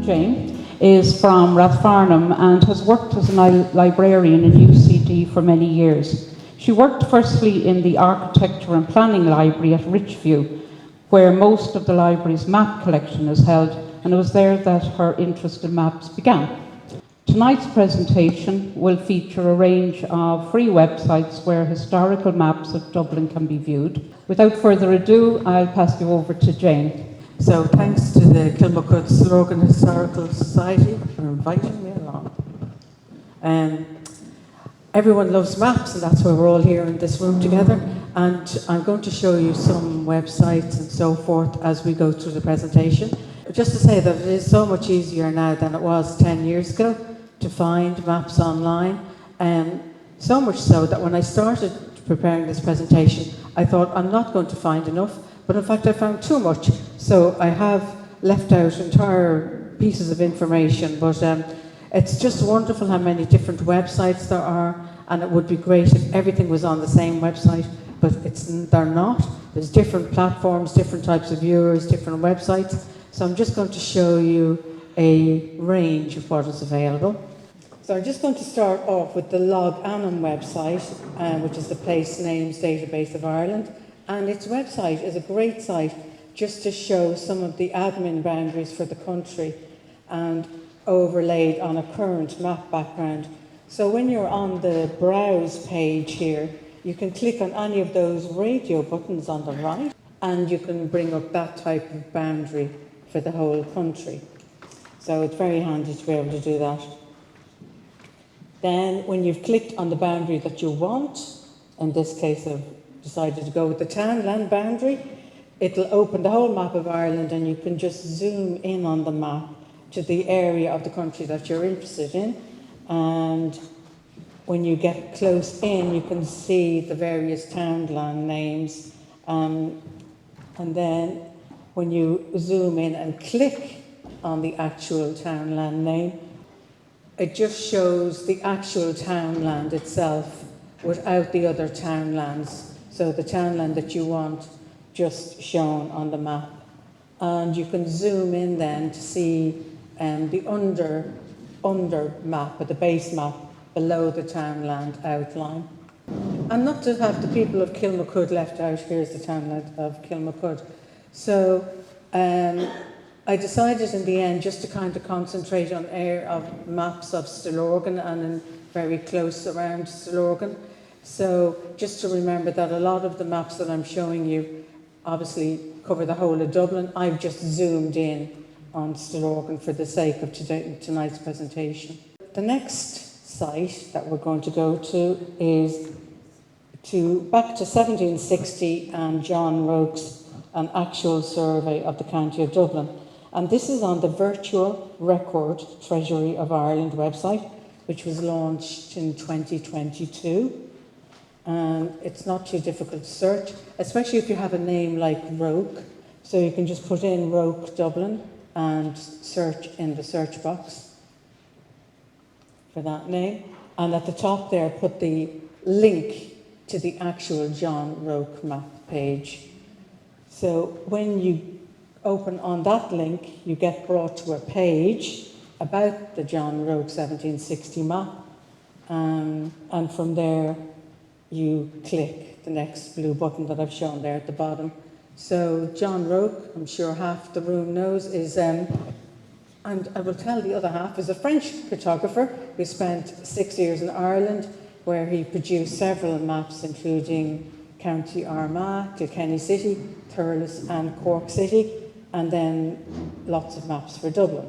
Jane, is from Rathfarnham and has worked as a librarian in UCD for many years. She worked firstly in the Architecture and Planning Library at Richview, where most of the library's map collection is held, and it was there that her interest in maps began. Tonight's presentation will feature a range of free websites where historical maps of Dublin can be viewed. Without further ado, I'll pass you over to Jane. So thanks to the Kilmacud Slorgan Historical Society for inviting me along. Everyone loves maps, and that's why we're all here in this room together. And I'm going to show you some websites and so forth as we go through the presentation. Just to say that it is so much easier now than it was 10 years ago to find maps online. So much so that when I started preparing this presentation, I thought I'm not going to find enough, but in fact I found too much. So I have left out entire pieces of information, but it's just wonderful how many different websites there are, and it would be great if everything was on the same website, but they're not. There's different platforms, different types of viewers, different websites. So I'm just going to show you a range of what is available. So I'm just going to start off with the Log Anam website, which is the Place Names Database of Ireland. And its website is a great site just to show some of the admin boundaries for the country and overlaid on a current map background. So when you're on the browse page here, you can click on any of those radio buttons on the right, and you can bring up that type of boundary for the whole country. So it's very handy to be able to do that. Then when you've clicked on the boundary that you want, in this case I've decided to go with the townland boundary, it'll open the whole map of Ireland, and you can just zoom in on the map to the area of the country that you're interested in. And when you get close in, you can see the various townland names. And then when you zoom in and click on the actual townland name, it just shows the actual townland itself without the other townlands. So the townland that you want just shown on the map. And you can zoom in then to see the under map, or the base map below the townland outline. And not to have the people of Kilmacud left out, here's the townland of Kilmacud. So I decided in the end just to kind of concentrate on maps of Stillorgan and in very close around Stillorgan. So just to remember that a lot of the maps that I'm showing you obviously cover the whole of Dublin. I've just zoomed in on Stillorgan for the sake of tonight's presentation. The next site that we're going to go to is back to 1760 and John Roke's An Actual Survey of the County of Dublin. And this is on the Virtual Record Treasury of Ireland website, which was launched in 2022. And it's not too difficult to search, especially if you have a name like Roke. So you can just put in Roke Dublin and search in the search box for that name. And at the top there, put the link to the actual John Roke map page. So when you open on that link, you get brought to a page about the John Roke 1760 map. And from there, you click the next blue button that I've shown there at the bottom. So John Roke, I'm sure half the room knows, is, and I will tell the other half, is a French cartographer who spent 6 years in Ireland, where he produced several maps, including County Armagh, Kilkenny City, Thurles and Cork City, and then lots of maps for Dublin.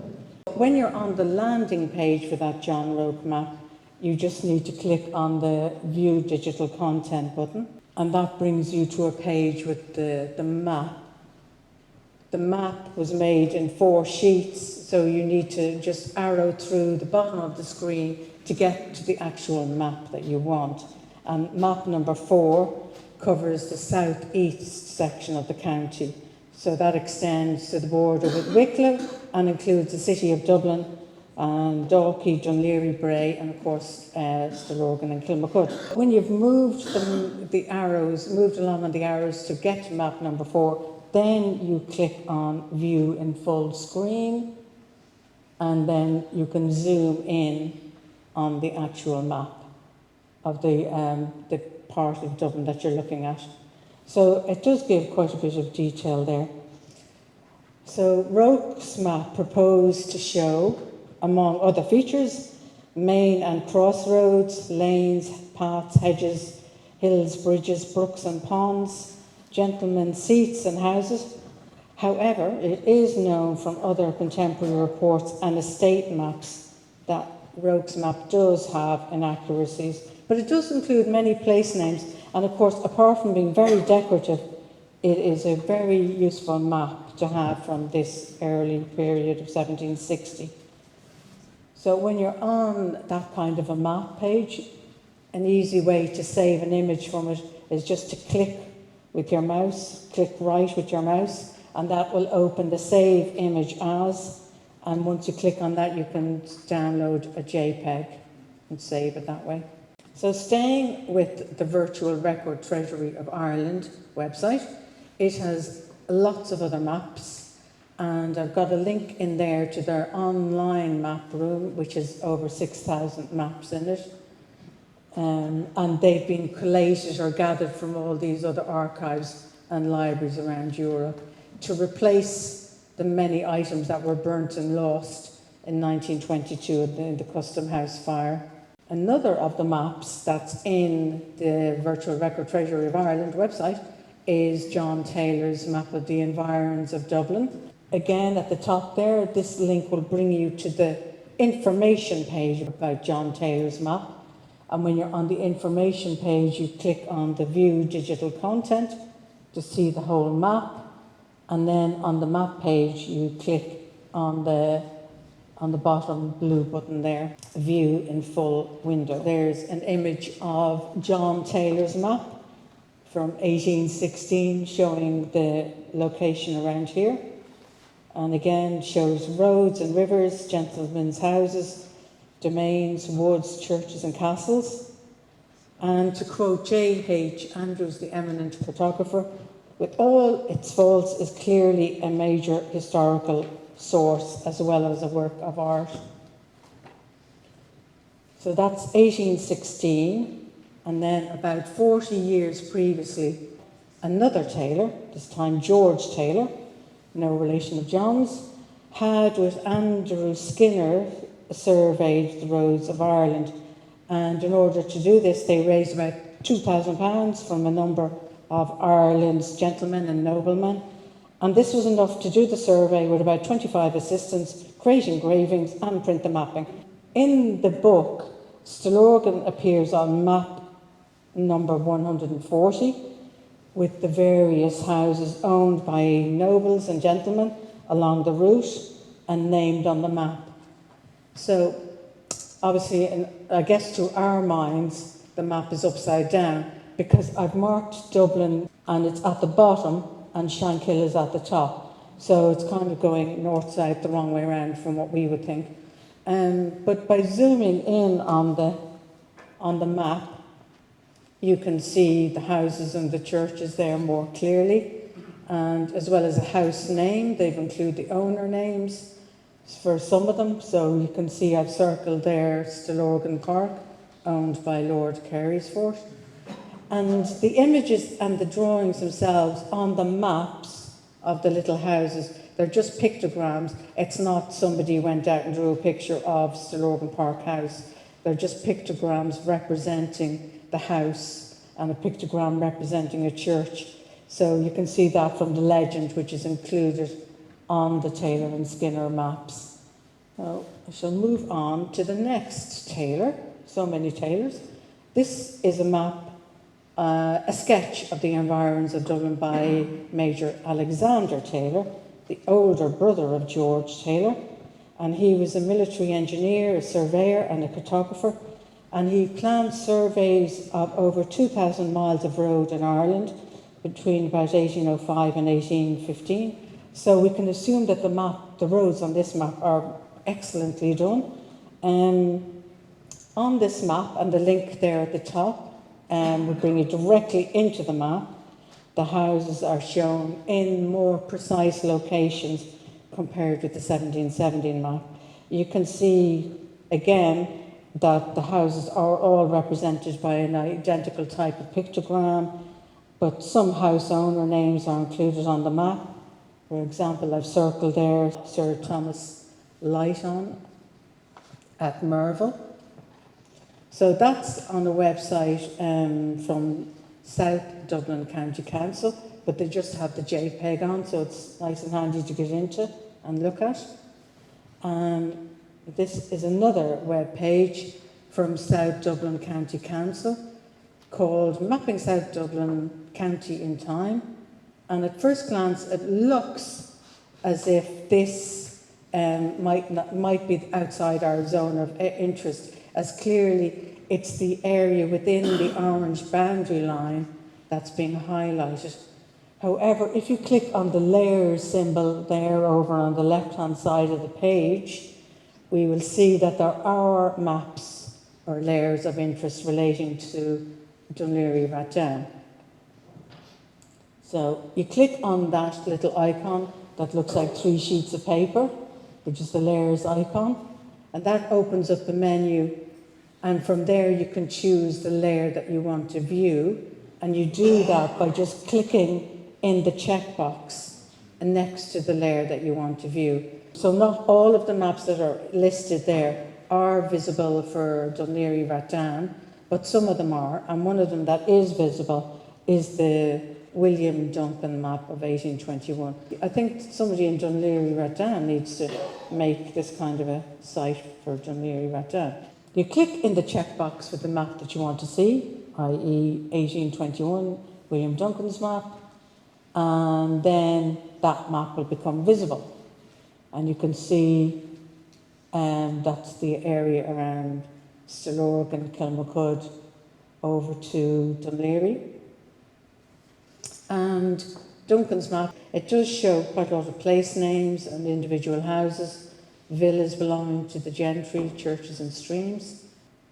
When you're on the landing page for that John Roke map, you just need to click on the View Digital Content button, and that brings you to a page with the map. The map was made in 4 sheets, so you need to just arrow through the bottom of the screen to get to the actual map that you want. And map number 4 covers the southeast section of the county. So that extends to the border with Wicklow and includes the city of Dublin, and Dalkey, Dunleary, Bray, and of course Stillorgan and Kilmacud. When you've moved along on the arrows to get to map number 4, then you click on View in Full Screen, and then you can zoom in on the actual map of the part of Dublin that you're looking at. So it does give quite a bit of detail there. So Roke's map proposed to show, among other features, main and crossroads, lanes, paths, hedges, hills, bridges, brooks and ponds, gentlemen's seats and houses. However, it is known from other contemporary reports and estate maps that Roke's map does have inaccuracies, but it does include many place names, and of course, apart from being very decorative, it is a very useful map to have from this early period of 1760. So when you're on that kind of a map page, an easy way to save an image from it is just to click with your mouse, click right with your mouse, and that will open the Save Image As. And once you click on that, you can download a JPEG and save it that way. So staying with the Virtual Record Treasury of Ireland website, it has lots of other maps, and I've got a link in there to their online map room, which has over 6,000 maps in it. And they've been collated or gathered from all these other archives and libraries around Europe to replace the many items that were burnt and lost in 1922 in the Custom House fire. Another of the maps that's in the Virtual Record Treasury of Ireland website is John Taylor's map of the environs of Dublin. Again, at the top there, this link will bring you to the information page about John Taylor's map. And when you're on the information page, you click on the View Digital Content to see the whole map. And then on the map page, you click on the bottom blue button there, View in Full window. There's an image of John Taylor's map from 1816 showing the location around here. And again, shows roads and rivers, gentlemen's houses, domains, woods, churches and castles. And to quote J.H. Andrews, the eminent cartographer, with all its faults is clearly a major historical source as well as a work of art. So that's 1816, and then about 40 years previously, another Taylor, this time George Taylor, no relation of John's, had with Andrew Skinner surveyed the roads of Ireland. And in order to do this, they raised about £2,000 from a number of Ireland's gentlemen and noblemen. And this was enough to do the survey with about 25 assistants, create engravings and print the mapping. In the book, Stillorgan appears on map number 140 with the various houses owned by nobles and gentlemen along the route and named on the map. So obviously, I guess to our minds, the map is upside down because I've marked Dublin and it's at the bottom and Shankill is at the top. So it's kind of going north-south the wrong way around from what we would think. But by zooming in on the map, you can see the houses and the churches there more clearly, and as well as a house name. They've included the owner names for some of them. So you can see I've circled there Stillorgan Park, owned by Lord Carysfort. And the images and the drawings themselves on the maps of the little houses, they're just pictograms. It's not somebody went out and drew a picture of Stillorgan Park House. They're just pictograms representing the house and a pictogram representing a church. So you can see that from the legend which is included on the Taylor and Skinner maps. Now, I shall move on to the next Taylor. So many Taylors. This is a map, a sketch of the environs of Dublin by Major Alexander Taylor, the older brother of George Taylor. And he was a military engineer, a surveyor and a cartographer. And he planned surveys of over 2,000 miles of road in Ireland between about 1805 and 1815. So we can assume that the roads on this map are excellently done. On this map, and the link there at the top, will bring you directly into the map. The houses are shown in more precise locations compared with the 1717 map. You can see again that the houses are all represented by an identical type of pictogram, but some house owner names are included on the map. For example, I've circled there Sir Thomas Lighton at Merville. So that's on a website from South Dublin County Council, but they just have the JPEG on, so it's nice and handy to get into and look at. This is another web page from South Dublin County Council called Mapping South Dublin County in Time. And at first glance, it looks as if this might be outside our zone of interest, as clearly it's the area within the orange boundary line that's being highlighted. However, if you click on the layers symbol there over on the left-hand side of the page, we will see that there are maps or layers of interest relating to Dún Laoghaire-Rathdown. So you click on that little icon that looks like 3 sheets of paper, which is the layers icon, and that opens up the menu, and from there you can choose the layer that you want to view, and you do that by just clicking in the checkbox next to the layer that you want to view. So not all of the maps that are listed there are visible for Dún Laoghaire-Rathdown, but some of them are, and one of them that is visible is the William Duncan map of 1821. I think somebody in Dún Laoghaire-Rathdown needs to make this kind of a site for Dún Laoghaire-Rathdown. You click in the checkbox for the map that you want to see, i.e. 1821, William Duncan's map, and then that map will become visible. And you can see that's the area around Stillorgan and Kilmacud over to Dún Laoghaire. And Duncan's map, it does show quite a lot of place names and individual houses, villas belonging to the gentry, churches and streams.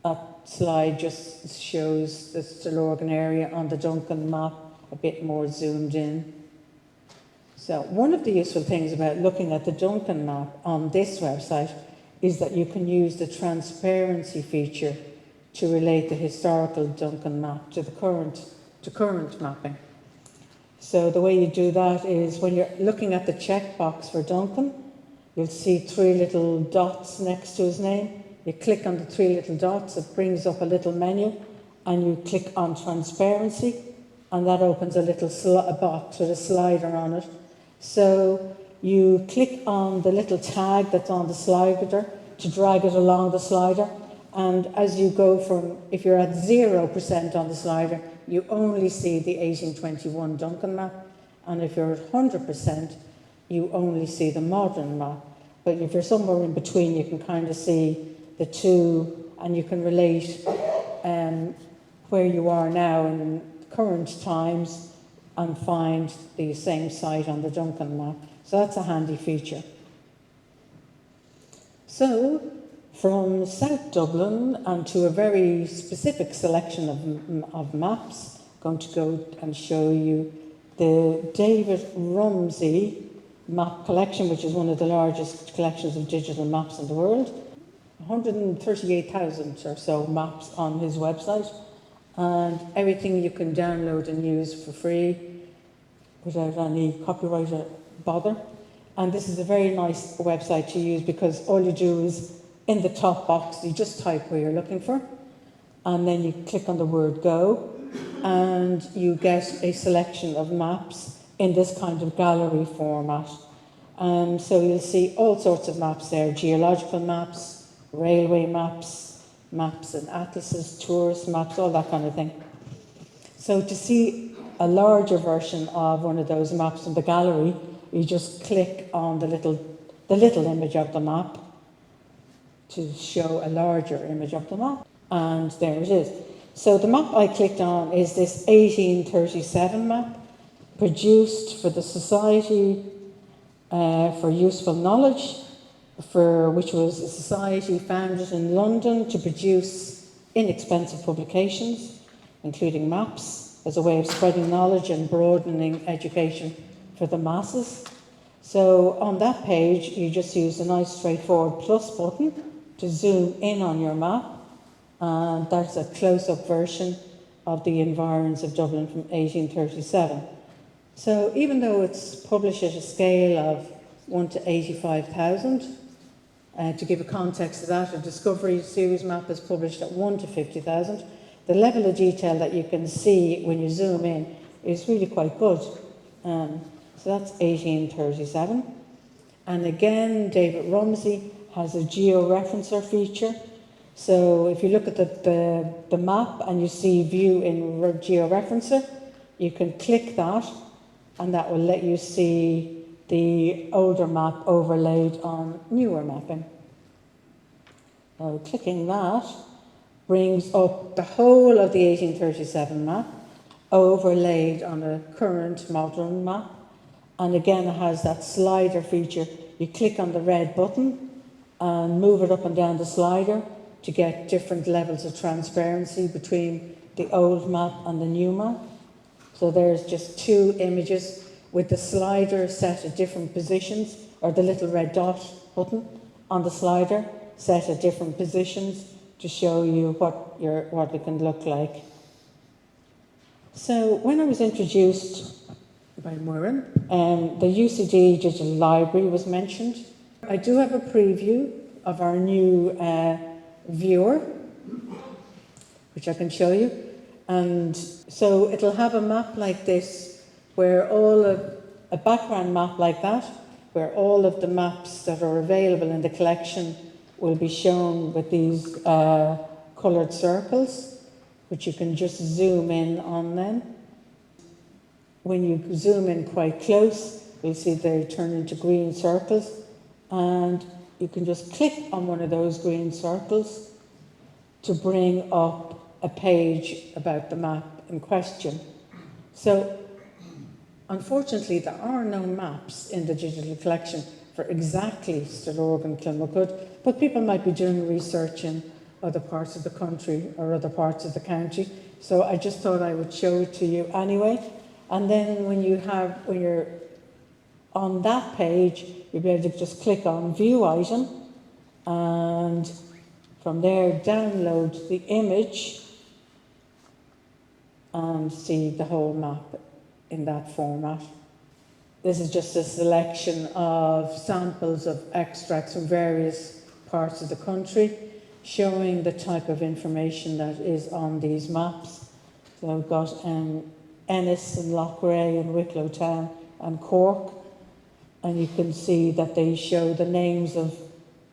That slide just shows the Stillorgan area on the Duncan map, a bit more zoomed in. So one of the useful things about looking at the Duncan map on this website is that you can use the transparency feature to relate the historical Duncan map to the current mapping. So the way you do that is when you're looking at the checkbox for Duncan, you'll see 3 little dots next to his name. You click on the 3 little dots, it brings up a little menu, and you click on transparency, and that opens a little box with a slider on it. So you click on the little tag that's on the slider to drag it along the slider, and as you go from, if you're at 0% on the slider, you only see the 1821 Duncan map, and if you're at 100%, you only see the modern map. But if you're somewhere in between, you can kind of see the two, and you can relate where you are now in current times and find the same site on the Duncan map. So that's a handy feature. So, from South Dublin and to a very specific selection of maps, I'm going to go and show you the David Rumsey map collection, which is one of the largest collections of digital maps in the world. 138,000 or so maps on his website, and everything you can download and use for free without any copyright bother. And this is a very nice website to use because all you do is in the top box, you just type where you're looking for, and then you click on the word go, and you get a selection of maps in this kind of gallery format. So you'll see all sorts of maps there, geological maps, railway maps, maps and atlases, tourist maps, all that kind of thing. So to see a larger version of one of those maps in the gallery, you just click on the little image of the map to show a larger image of the map, and there it is. So the map I clicked on is this 1837 map, produced for the Society for Useful Knowledge, which was a society founded in London to produce inexpensive publications, including maps, as a way of spreading knowledge and broadening education for the masses. So on that page, you just use a nice straightforward plus button to zoom in on your map. And that's a close-up version of the environs of Dublin from 1837. So even though it's published at a scale of 1 to 85,000, to give a context to that, a Discovery Series map is published at 1 to 50,000. The level of detail that you can see when you zoom in is really quite good. So that's 1837. And again, David Rumsey has a georeferencer feature. So if you look at the map and you see view in georeferencer, you can click that and that will let you see the older map overlaid on newer mapping. Now clicking that brings up the whole of the 1837 map overlaid on a current modern map. And again, it has that slider feature. You click on the red button and move it up and down the slider to get different levels of transparency between the old map and the new map. So there's just two images with the slider set at different positions, or the little red dot button on the slider set at different positions to show you what it can look like. So when I was introduced by Muireann, the UCD Digital Library was mentioned. I do have a preview of our new viewer, which I can show you. And so it'll have a map like this, where a background map like that, where all of the maps that are available in the collection will be shown with these coloured circles, which you can just zoom in on them. When you zoom in quite close, you'll see they turn into green circles, and you can just click on one of those green circles to bring up a page about the map in question. So, unfortunately, there are no maps in the digital collection for exactly Stillorgan, Kilmacud, but people might be doing research in other parts of the country or other parts of the county. So I just thought I would show it to you anyway. And then when you're on that page, you'll be able to just click on View Item, and from there download the image and see the whole map in that format. This is just a selection of samples of extracts from various parts of the country, showing the type of information that is on these maps. So I've got Ennis and Loughrea and Wicklow Town and Cork, and you can see that they show the names of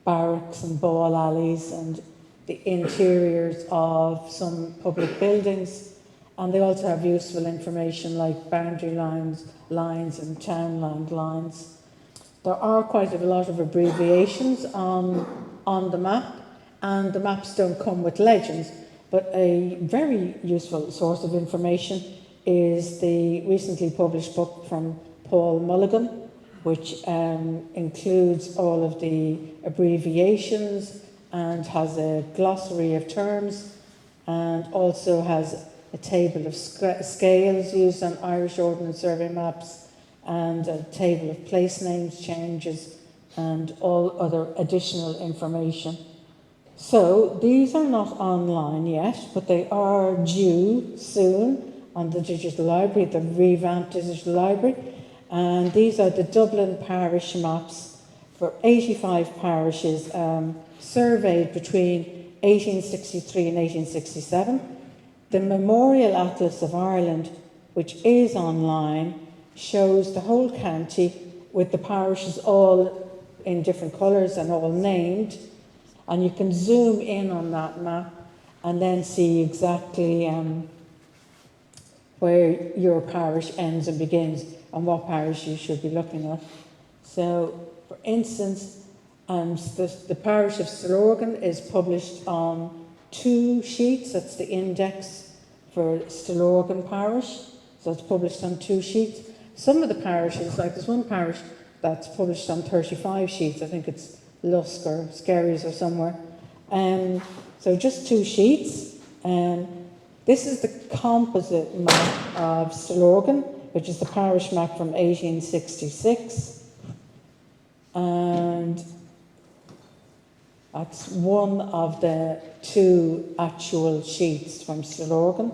barracks and ball alleys and the interiors of some public buildings. And they also have useful information like boundary lines and townland lines. There are quite a lot of abbreviations on the map, and the maps don't come with legends, but a very useful source of information is the recently published book from Paul Mulligan, which includes all of the abbreviations and has a glossary of terms, and also has a table of scales used on Irish Ordnance Survey maps, and a table of place names changes, and all other additional information. So these are not online yet, but they are due soon on the Digital Library, the revamped Digital Library. And these are the Dublin parish maps for 85 parishes surveyed between 1863 and 1867. The Memorial Atlas of Ireland, which is online, shows the whole county with the parishes all in different colours and all named. And you can zoom in on that map and then see exactly where your parish ends and begins and what parish you should be looking at. So, for instance, the parish of Stillorgan is published on 2 sheets. That's the index for Stillorgan parish. So it's published on 2 sheets. Some of the parishes, like there's one parish that's published on 35 sheets. I think it's Lusk or Skerries or somewhere. So just 2 sheets. This is the composite map of Stillorgan, which is the parish map from 1866. And that's one of the two actual sheets from Stillorgan.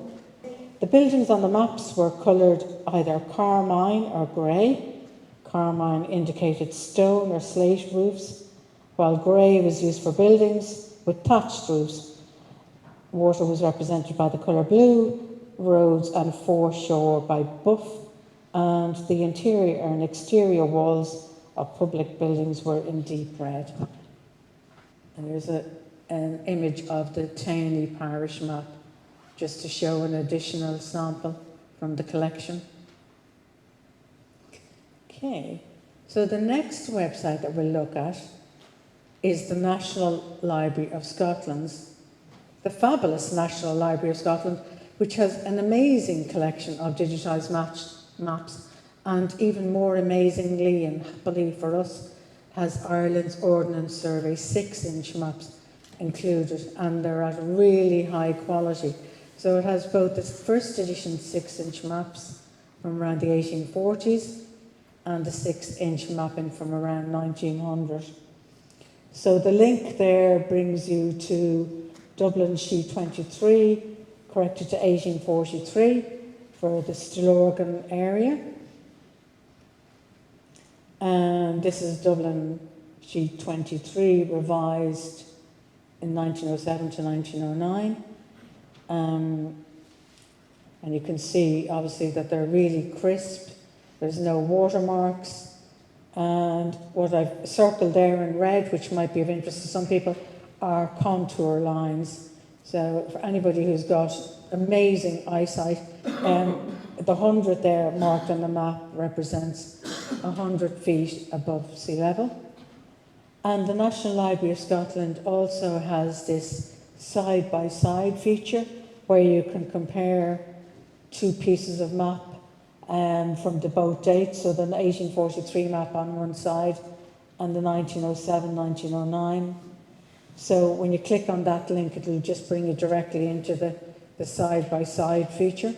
The buildings on the maps were coloured either carmine or grey. Carmine indicated stone or slate roofs, while grey was used for buildings with thatched roofs. Water was represented by the colour blue, roads and foreshore by buff, and the interior and exterior walls of public buildings were in deep red. And there's an image of the Taney parish map, just to show an additional sample from the collection. Okay, so the next website that we'll look at is the National Library of Scotland's, the fabulous National Library of Scotland, which has an amazing collection of digitised maps, and even more amazingly and happily for us, has Ireland's Ordnance Survey 6-inch maps included, and they're at really high quality. So it has both the first edition 6-inch maps from around the 1840s and the 6-inch mapping from around 1900. So the link there brings you to Dublin sheet 23, corrected to 1843 for the Stillorgan area. And this is Dublin sheet 23, revised in 1907 to 1909. And you can see, obviously, that they're really crisp. There's no watermarks. And what I've circled there in red, which might be of interest to some people, are contour lines. So for anybody who's got amazing eyesight, the 100 there marked on the map represents 100 feet above sea level. And the National Library of Scotland also has this side-by-side feature where you can compare two pieces of map from the both dates, so the 1843 map on one side and the 1907, 1909. So when you click on that link, it will just bring you directly into the side-by-side feature.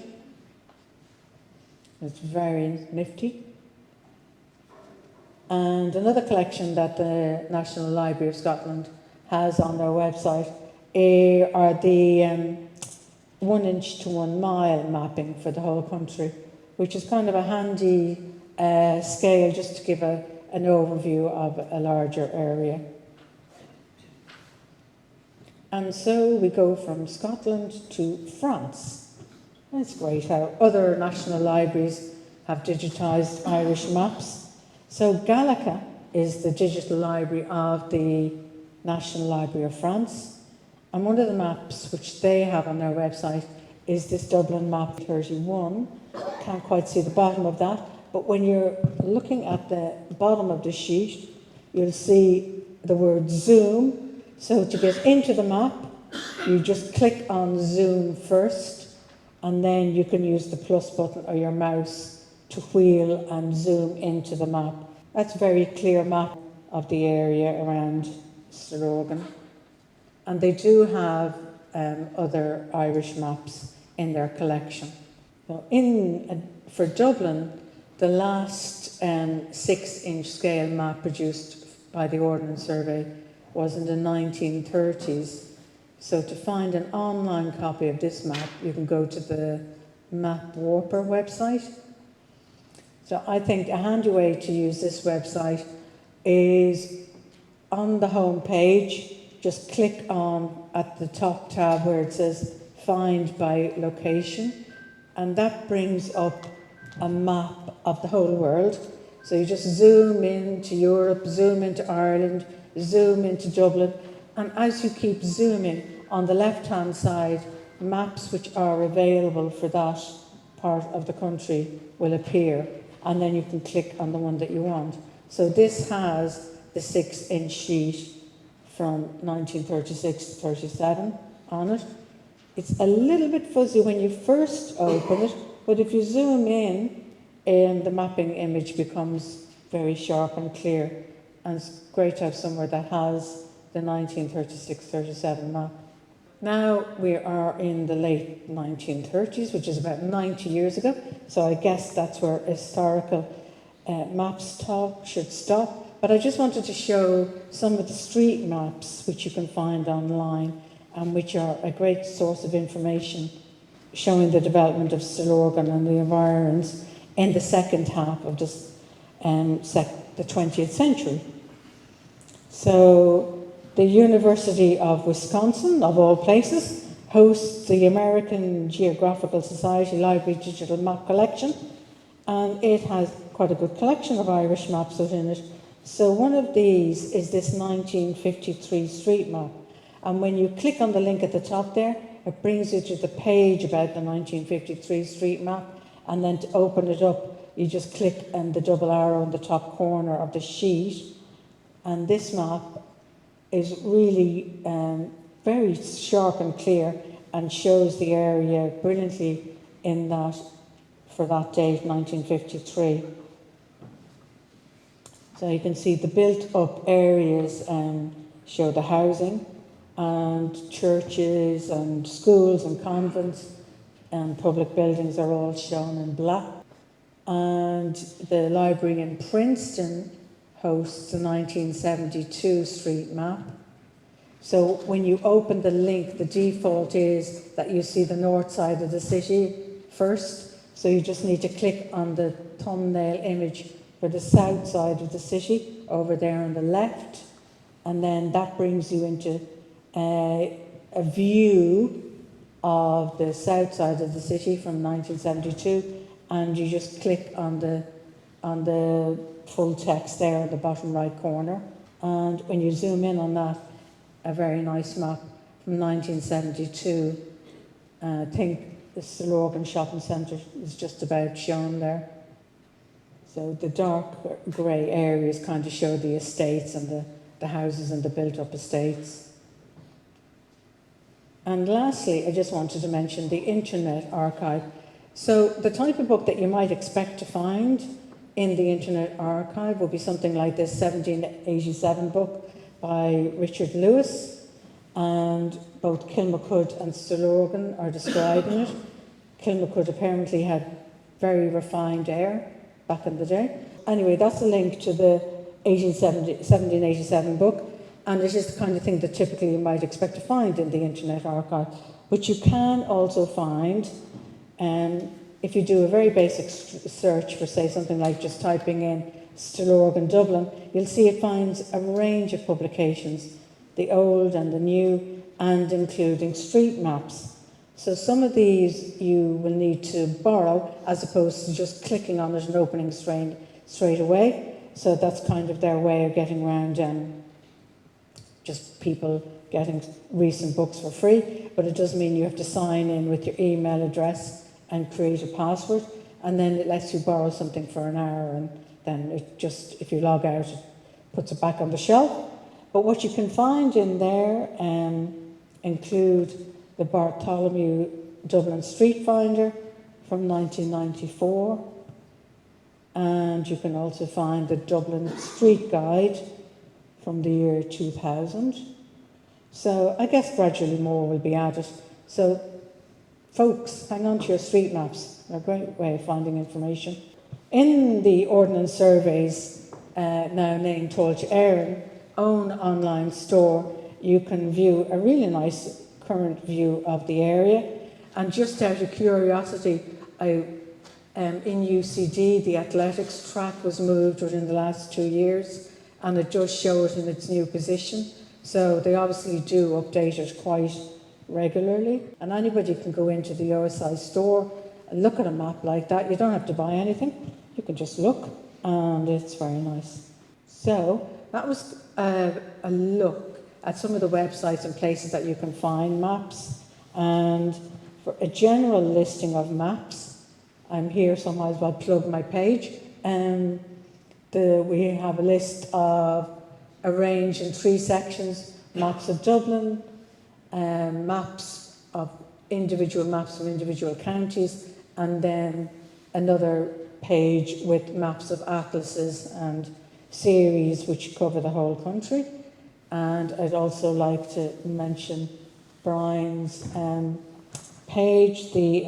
It's very nifty. And another collection that the National Library of Scotland has on their website are the 1 inch to 1 mile mapping for the whole country, which is kind of a handy scale just to give an overview of a larger area. And so we go from Scotland to France. It's great how other national libraries have digitised Irish maps. So Gallica is the digital library of the National Library of France. And one of the maps which they have on their website is this Dublin map 31. Can't quite see the bottom of that, but when you're looking at the bottom of the sheet, you'll see the word zoom. So to get into the map, you just click on zoom first, and then you can use the plus button or your mouse to wheel and zoom into the map. That's a very clear map of the area around Stillorgan. And they do have other Irish maps in their collection. Well, for Dublin, the last 6-inch scale map produced by the Ordnance Survey was in the 1930s. So to find an online copy of this map, you can go to the Map Warper website. So I think a handy way to use this website is on the home page, just click on at the top tab where it says Find by Location, and that brings up a map of the whole world. So you just zoom into Europe, zoom into Ireland, zoom into Dublin, and as you keep zooming, on the left-hand side, maps which are available for that part of the country will appear, and then you can click on the one that you want. So this has the 6-inch sheet from 1936 to 37 on it. It's a little bit fuzzy when you first open it, but if you zoom in, the mapping image becomes very sharp and clear. And it's great to have somewhere that has the 1936-37 map. Now we are in the late 1930s, which is about 90 years ago. So I guess that's where historical maps talk should stop. But I just wanted to show some of the street maps which you can find online and which are a great source of information showing the development of Stillorgan and the environs in the second half of this, the 20th century. So the University of Wisconsin, of all places, hosts the American Geographical Society Library Digital Map Collection, and it has quite a good collection of Irish maps within it. So one of these is this 1953 street map, and when you click on the link at the top there, it brings you to the page about the 1953 street map, and then to open it up, you just click on the double arrow in the top corner of the sheet, and this map is really very sharp and clear and shows the area brilliantly in that, for that date, 1953. So you can see the built-up areas show the housing, and churches and schools and convents and public buildings are all shown in black. And the library in Princeton hosts the 1972 street map. So when you open the link, the default is that you see the north side of the city first. So you just need to click on the thumbnail image for the south side of the city over there on the left. And then that brings you into a view of the south side of the city from 1972. And you just click on the full text there at the bottom right corner. And when you zoom in on that, a very nice map from 1972. I think the Stillorgan Shopping Centre is just about shown there. So the dark grey areas kind of show the estates and the houses and the built-up estates. And lastly, I just wanted to mention the Internet Archive. So the type of book that you might expect to find in the Internet Archive will be something like this 1787 book by Richard Lewis, and both Kilmacud and Stillorgan are described in it. Kilmacud apparently had very refined air back in the day. Anyway, that's a link to the 1787 book, and it is the kind of thing that typically you might expect to find in the Internet Archive. But you can also find, if you do a very basic search for, say, something like just typing in Stillorgan Dublin, you'll see it finds a range of publications, the old and the new, and including street maps. So some of these you will need to borrow as opposed to just clicking on it and opening straight away. So that's kind of their way of getting around just people getting recent books for free. But it does mean you have to sign in with your email address and create a password, and then it lets you borrow something for an hour, and then it just, if you log out, it puts it back on the shelf. But what you can find in there include the Bartholomew Dublin Street Finder from 1994, and you can also find the Dublin Street Guide from the year 2000. So I guess gradually more will be added. So folks, hang on to your street maps. They're a great way of finding information. In the Ordnance Survey's now named Táilte Éireann own online store, you can view a really nice current view of the area. And just out of curiosity, in UCD, the athletics track was moved within the last 2 years, and it does show it in its new position. So they obviously do update it quite regularly. And anybody can go into the OSI store and look at a map like that. You don't have to buy anything. You can just look, and it's very nice. So that was a look at some of the websites and places that you can find maps. And for a general listing of maps, I'm here, so I might as well plug my page. We have a list of arranged in 3 sections: maps of Dublin, maps of individual maps from individual counties, and then another page with maps of atlases and series which cover the whole country. And I'd also like to mention Brian's page, the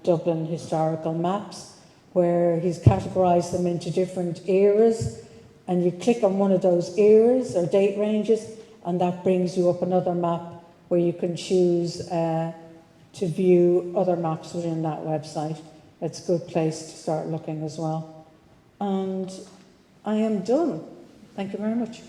Dublin Historical Maps, where he's categorised them into different eras and you click on one of those eras or date ranges, and that brings you up another map where you can choose to view other maps within that website. It's a good place to start looking as well. And I am done. Thank you very much.